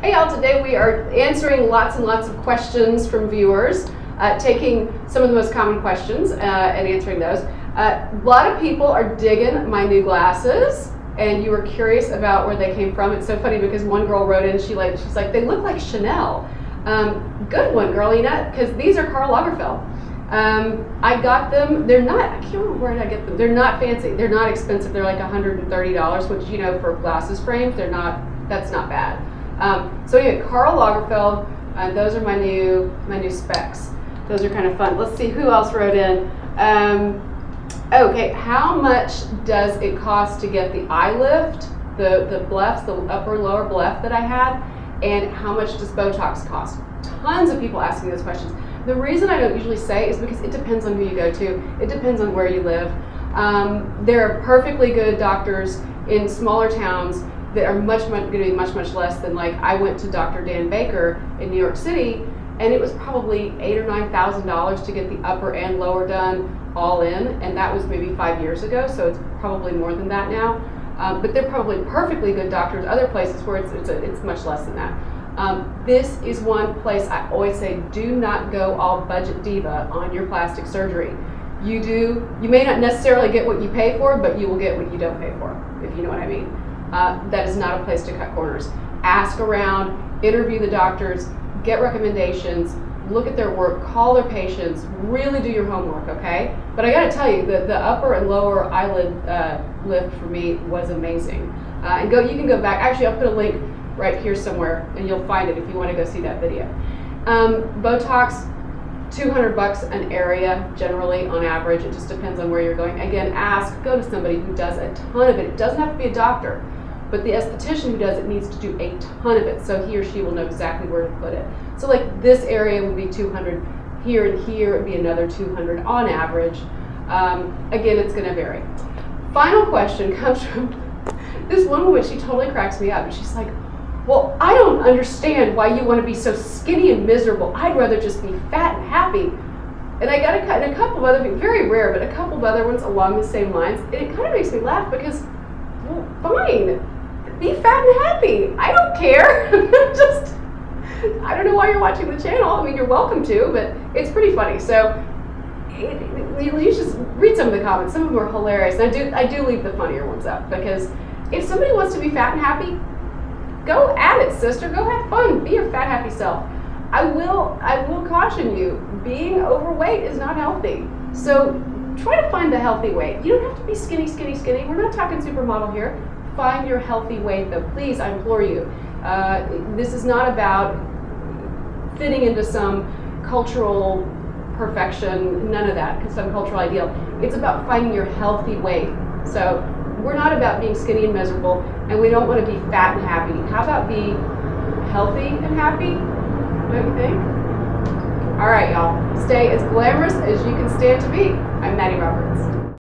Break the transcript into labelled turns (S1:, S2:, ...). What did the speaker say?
S1: Hey y'all, today we are answering lots and lots of questions from viewers, taking some of the most common questions and answering those. A lot of people are digging my new glasses, and you were curious about where they came from. It's so funny because one girl wrote in, she's like, they look like Chanel. Good one, girlina, because these are Karl Lagerfeld. I got them, they're not, I can't remember where did I get them. They're not fancy, they're not expensive, they're like $130, which, you know, for glasses frames, that's not bad. So anyway, Karl Lagerfeld, those are my new specs. Those are kind of fun. Let's see who else wrote in. Okay, how much does it cost to get the eye lift, the blephs, the upper and lower bleph that I had, and how much does Botox cost? Tons of people asking those questions. The reason I don't usually say is because it depends on who you go to. It depends on where you live. There are perfectly good doctors in smaller towns that are going to be much less than, like, I went to Dr. Dan Baker in New York City, and it was probably $8,000 or $9,000 to get the upper and lower done all in, and that was maybe 5 years ago, so it's probably more than that now. But they're probably perfectly good doctors other places where it's much less than that. This is one place I always say, do not go all budget diva on your plastic surgery. You may not necessarily get what you pay for, but you will get what you don't pay for, if you know what I mean. That is not a place to cut corners. Ask around, interview the doctors, get recommendations, look at their work, call their patients, really do your homework, okay? But I gotta tell you, the upper and lower eyelid lift for me was amazing. And you can go back, actually I'll put a link right here somewhere and you'll find it if you wanna go see that video. Botox, $200 an area, generally, on average. It just depends on where you're going. Again, go to somebody who does a ton of it. It doesn't have to be a doctor, but the esthetician who does it needs to do a ton of it, so he or she will know exactly where to put it. So like this area would be 200, here and here would be another 200 on average. Again, it's gonna vary. Final question comes from this one woman. She totally cracks me up, and she's like, well, I don't understand why you want to be so skinny and miserable. I'd rather just be fat and happy. And I got a couple of other, very rare, but a couple of other ones along the same lines. And it kind of makes me laugh because, well, fine, be fat and happy. I don't care. I don't know why you're watching the channel. I mean, you're welcome to, but it's pretty funny. So you should read some of the comments. Some of them are hilarious. And I do leave the funnier ones up, because if somebody wants to be fat and happy, go at it, sister. Go have fun. Be your fat, happy self. I will caution you, being overweight is not healthy. So try to find the healthy weight. You don't have to be skinny. We're not talking supermodel here. Find your healthy weight, though. Please, I implore you. This is not about fitting into some cultural perfection, none of that, some cultural ideal. It's about finding your healthy weight. So we're not about being skinny and miserable, and we don't want to be fat and happy. How about be healthy and happy? Don't you think? All right, y'all. Stay as glamorous as you can stand to be. I'm Mattie Roberts.